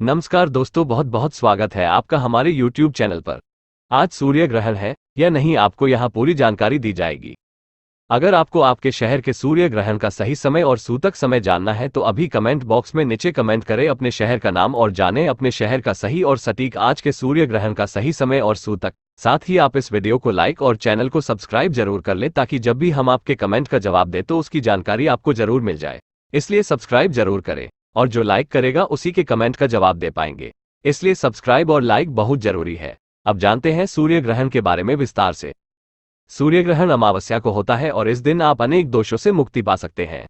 नमस्कार दोस्तों, बहुत बहुत स्वागत है आपका हमारे YouTube चैनल पर। आज सूर्य ग्रहण है या नहीं, आपको यहाँ पूरी जानकारी दी जाएगी। अगर आपको आपके शहर के सूर्य ग्रहण का सही समय और सूतक समय जानना है तो अभी कमेंट बॉक्स में नीचे कमेंट करें अपने शहर का नाम और जानें अपने शहर का सही और सटीक आज के सूर्य ग्रहण का सही समय और सूतक। साथ ही आप इस वीडियो को लाइक और चैनल को सब्सक्राइब जरूर कर लें ताकि जब भी हम आपके कमेंट का जवाब दें तो उसकी जानकारी आपको जरूर मिल जाए। इसलिए सब्सक्राइब जरूर करें और जो लाइक करेगा उसी के कमेंट का जवाब दे पाएंगे, इसलिए सब्सक्राइब और लाइक बहुत जरूरी है। अब जानते हैं सूर्य ग्रहण के बारे में विस्तार से। सूर्य ग्रहण अमावस्या को होता है और इस दिन आप अनेक दोषों से मुक्ति पा सकते हैं।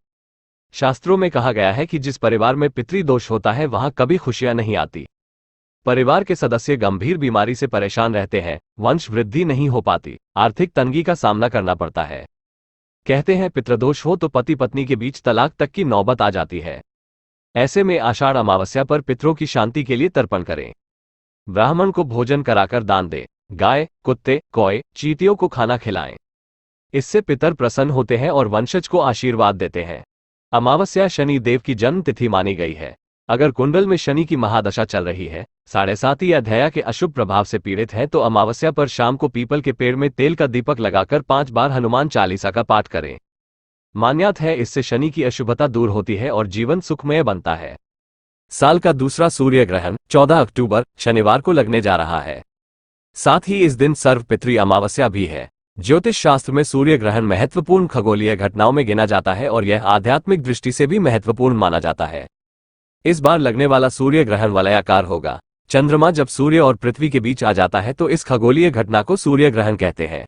शास्त्रों में कहा गया है कि जिस परिवार में पितृदोष होता है वहां कभी खुशियां नहीं आती। परिवार के सदस्य गंभीर बीमारी से परेशान रहते हैं, वंश वृद्धि नहीं हो पाती, आर्थिक तंगी का सामना करना पड़ता है। कहते हैं पितृदोष हो तो पति पत्नी के बीच तलाक तक की नौबत आ जाती है। ऐसे में आषाढ़ अमावस्या पर पितरों की शांति के लिए तर्पण करें। ब्राह्मण को भोजन कराकर दान दें। गाय, कुत्ते, कौए, चींटियों को खाना खिलाएं। इससे पितर प्रसन्न होते हैं और वंशज को आशीर्वाद देते हैं। अमावस्या शनि देव की जन्म तिथि मानी गई है। अगर कुंडल में शनि की महादशा चल रही है, 7.5 या अध्याय के अशुभ प्रभाव से पीड़ित है तो अमावस्या पर शाम को पीपल के पेड़ में तेल का दीपक लगाकर 5 बार हनुमान चालीसा का पाठ करें। मान्यता है इससे शनि की अशुभता दूर होती है और जीवन सुखमय बनता है। साल का दूसरा सूर्य ग्रहण 14 अक्टूबर शनिवार को लगने जा रहा है। साथ ही इस दिन सर्वपितृ अमावस्या भी है। ज्योतिष शास्त्र में सूर्य ग्रहण महत्वपूर्ण खगोलीय घटनाओं में गिना जाता है और यह आध्यात्मिक दृष्टि से भी महत्वपूर्ण माना जाता है। इस बार लगने वाला सूर्य ग्रहण वलयाकार होगा। चंद्रमा जब सूर्य और पृथ्वी के बीच आ जाता है तो इस खगोलीय घटना को सूर्य ग्रहण कहते हैं।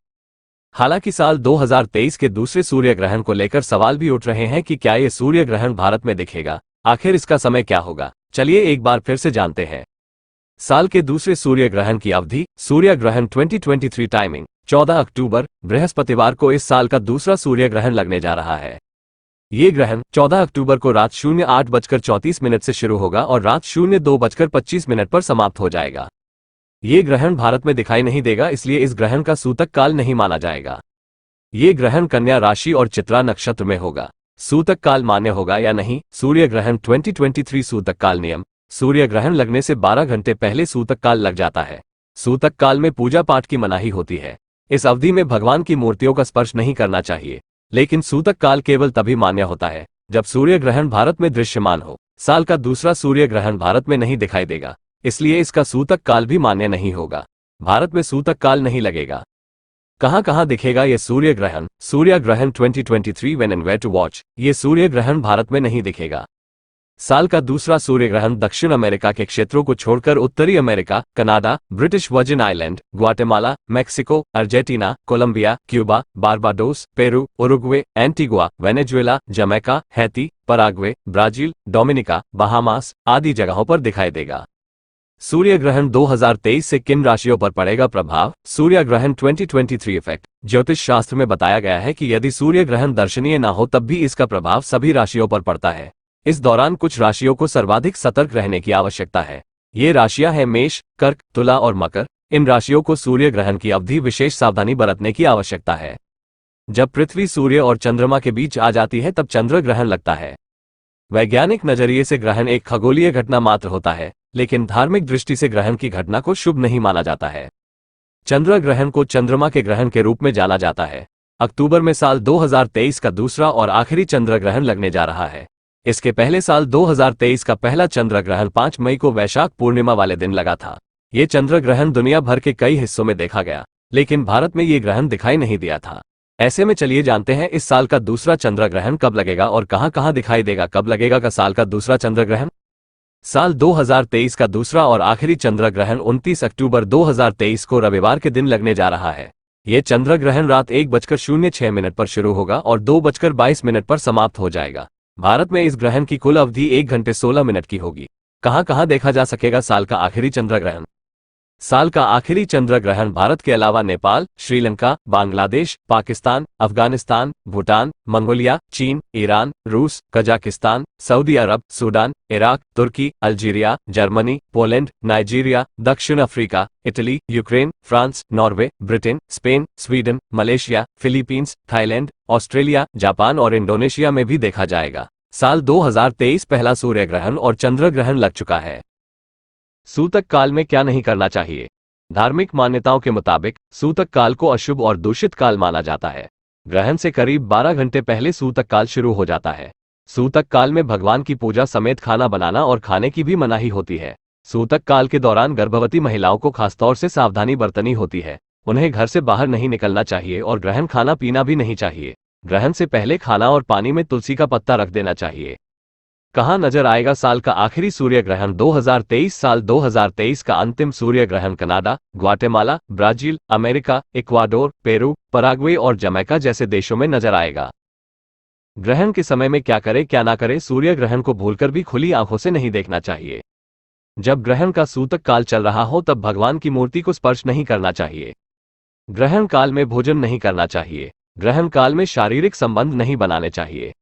हालांकि साल 2023 के दूसरे सूर्य ग्रहण को लेकर सवाल भी उठ रहे हैं कि क्या ये सूर्य ग्रहण भारत में दिखेगा, आखिर इसका समय क्या होगा। चलिए एक बार फिर से जानते हैं। साल के दूसरे सूर्य ग्रहण की अवधि। सूर्य ग्रहण 2023 टाइमिंग 14 अक्टूबर बृहस्पतिवार को इस साल का दूसरा सूर्य ग्रहण लगने जा रहा है। ये ग्रहण 14 अक्टूबर को रात 08:34 से शुरू होगा और रात 02:25 पर समाप्त हो जाएगा। ये ग्रहण भारत में दिखाई नहीं देगा, इसलिए इस ग्रहण का सूतक काल नहीं माना जाएगा। ये ग्रहण कन्या राशि और चित्रा नक्षत्र में होगा। सूतक काल मान्य होगा या नहीं। सूर्य ग्रहण 2023 सूतक काल नियम। सूर्य ग्रहण लगने से 12 घंटे पहले सूतक काल लग जाता है। सूतक काल में पूजा पाठ की मनाही होती है। इस अवधि में भगवान की मूर्तियों का स्पर्श नहीं करना चाहिए। लेकिन सूतक काल केवल तभी मान्य होता है जब सूर्य ग्रहण भारत में दृश्यमान हो। साल का दूसरा सूर्य ग्रहण भारत में नहीं दिखाई देगा, इसलिए इसका सूतक काल भी मान्य नहीं होगा। भारत में सूतक काल नहीं लगेगा। कहां कहां दिखेगा यह सूर्य ग्रहण। सूर्य ग्रहण 2023 when and where to watch. ये सूर्य ग्रहण भारत में नहीं दिखेगा। साल का दूसरा सूर्य ग्रहण दक्षिण अमेरिका के क्षेत्रों को छोड़कर उत्तरी America, Canada, British Virgin Island, Guatemala, Mexico, Argentina, Colombia, Cuba, Barbados, Peru, Uruguay, Antigua, Venezuela, Jamaica, Haiti, Paraguay, Brazil, Dominica, Bahamas आदि जगहों पर दिखाई देगा। सूर्य ग्रहण 2023 से किन राशियों पर पड़ेगा प्रभाव। सूर्य ग्रहण 2023 इफेक्ट। ज्योतिष शास्त्र में बताया गया है कि यदि सूर्य ग्रहण दर्शनीय ना हो तब भी इसका प्रभाव सभी राशियों पर पड़ता है। इस दौरान कुछ राशियों को सर्वाधिक सतर्क रहने की आवश्यकता है। ये राशियां हैं मेष, कर्क, तुला और मकर। इन राशियों को सूर्य ग्रहण की अवधि विशेष सावधानी बरतने की आवश्यकता है। जब पृथ्वी, सूर्य और चंद्रमा के बीच आ जाती है तब चंद्र ग्रहण लगता है। वैज्ञानिक नजरिए से ग्रहण एक खगोलीय घटना मात्र होता है, लेकिन धार्मिक दृष्टि से ग्रहण की घटना को शुभ नहीं माना जाता है। चंद्र ग्रहण को चंद्रमा के ग्रहण के रूप में जाना जाता है। अक्टूबर में साल 2023 का दूसरा और आखिरी चंद्र ग्रहण लगने जा रहा है। इसके पहले साल 2023 का पहला चंद्र ग्रहण 5 मई को वैशाख पूर्णिमा वाले दिन लगा था। ये चंद्र ग्रहण दुनिया भर के कई हिस्सों में देखा गया, लेकिन भारत में ये ग्रहण दिखाई नहीं दिया था। ऐसे में चलिए जानते हैं इस साल का दूसरा चंद्र ग्रहण कब लगेगा और कहां कहां दिखाई देगा। कब लगेगा का साल का दूसरा चंद्र ग्रहण। साल 2023 का दूसरा और आखिरी चंद्र ग्रहण 29 अक्टूबर 2023 को रविवार के दिन लगने जा रहा है। यह चंद्र ग्रहण रात 1:06 पर शुरू होगा और 2:22 पर समाप्त हो जाएगा। भारत में इस ग्रहण की कुल अवधि 1 घंटे 16 मिनट की होगी। कहां कहां देखा जा सकेगा साल का आखिरी चंद्र ग्रहण। साल का आखिरी चंद्र ग्रहण भारत के अलावा नेपाल, श्रीलंका, बांग्लादेश, पाकिस्तान, अफगानिस्तान, भूटान, मंगोलिया, चीन, ईरान, रूस, कजाकिस्तान, सऊदी अरब, सूडान, इराक, तुर्की, अल्जीरिया, जर्मनी, पोलैंड, नाइजीरिया, दक्षिण Africa, Italy, Ukraine, France, Norway, Britain, Spain, Sweden, Malaysia, Philippines, Thailand, Australia, Japan और इंडोनेशिया में भी देखा जाएगा। साल 2023 पहला सूर्य ग्रहण और चंद्र ग्रहण लग चुका है। सूतक काल में क्या नहीं करना चाहिए। धार्मिक मान्यताओं के मुताबिक सूतक काल को अशुभ और दूषित काल माना जाता है। ग्रहण से करीब 12 घंटे पहले सूतक काल शुरू हो जाता है। सूतक काल में भगवान की पूजा समेत खाना बनाना और खाने की भी मनाही होती है। सूतक काल के दौरान गर्भवती महिलाओं को खासतौर से सावधानी बरतनी होती है। उन्हें घर से बाहर नहीं निकलना चाहिए और ग्रहण खाना पीना भी नहीं चाहिए। ग्रहण से पहले खाना और पानी में तुलसी का पत्ता रख देना चाहिए। कहाँ नजर आएगा साल का आखिरी सूर्य ग्रहण 2023 साल 2023 का अंतिम सूर्य ग्रहण Canada, Guatemala, Brazil, America, Ecuador, Peru, Paraguay और जमैका जैसे देशों में नजर आएगा। ग्रहण के समय में क्या करें क्या ना करें। सूर्य ग्रहण को भूलकर भी खुली आंखों से नहीं देखना चाहिए। जब ग्रहण का सूतक काल चल रहा हो तब भगवान की मूर्ति को स्पर्श नहीं करना चाहिए। ग्रहण काल में भोजन नहीं करना चाहिए। ग्रहण काल में शारीरिक संबंध नहीं बनाने चाहिए।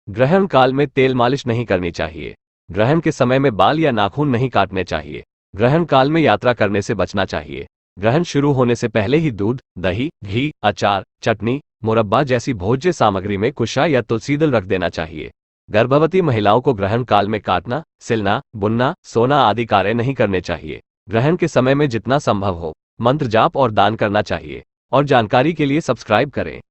ग्रहण काल में तेल मालिश नहीं करनी चाहिए। ग्रहण के समय में बाल या नाखून नहीं काटने चाहिए। ग्रहण काल में यात्रा करने से बचना चाहिए। ग्रहण शुरू होने से पहले ही दूध, दही, घी, अचार, चटनी, मुरब्बा जैसी भोज्य सामग्री में कुशा या तुलसीदल रख देना चाहिए। गर्भवती महिलाओं को ग्रहण काल में काटना, सिलना, बुनना, सोना आदि कार्य नहीं करने चाहिए। ग्रहण के समय में जितना संभव हो मंत्र जाप और दान करना चाहिए। और जानकारी के लिए सब्सक्राइब करें।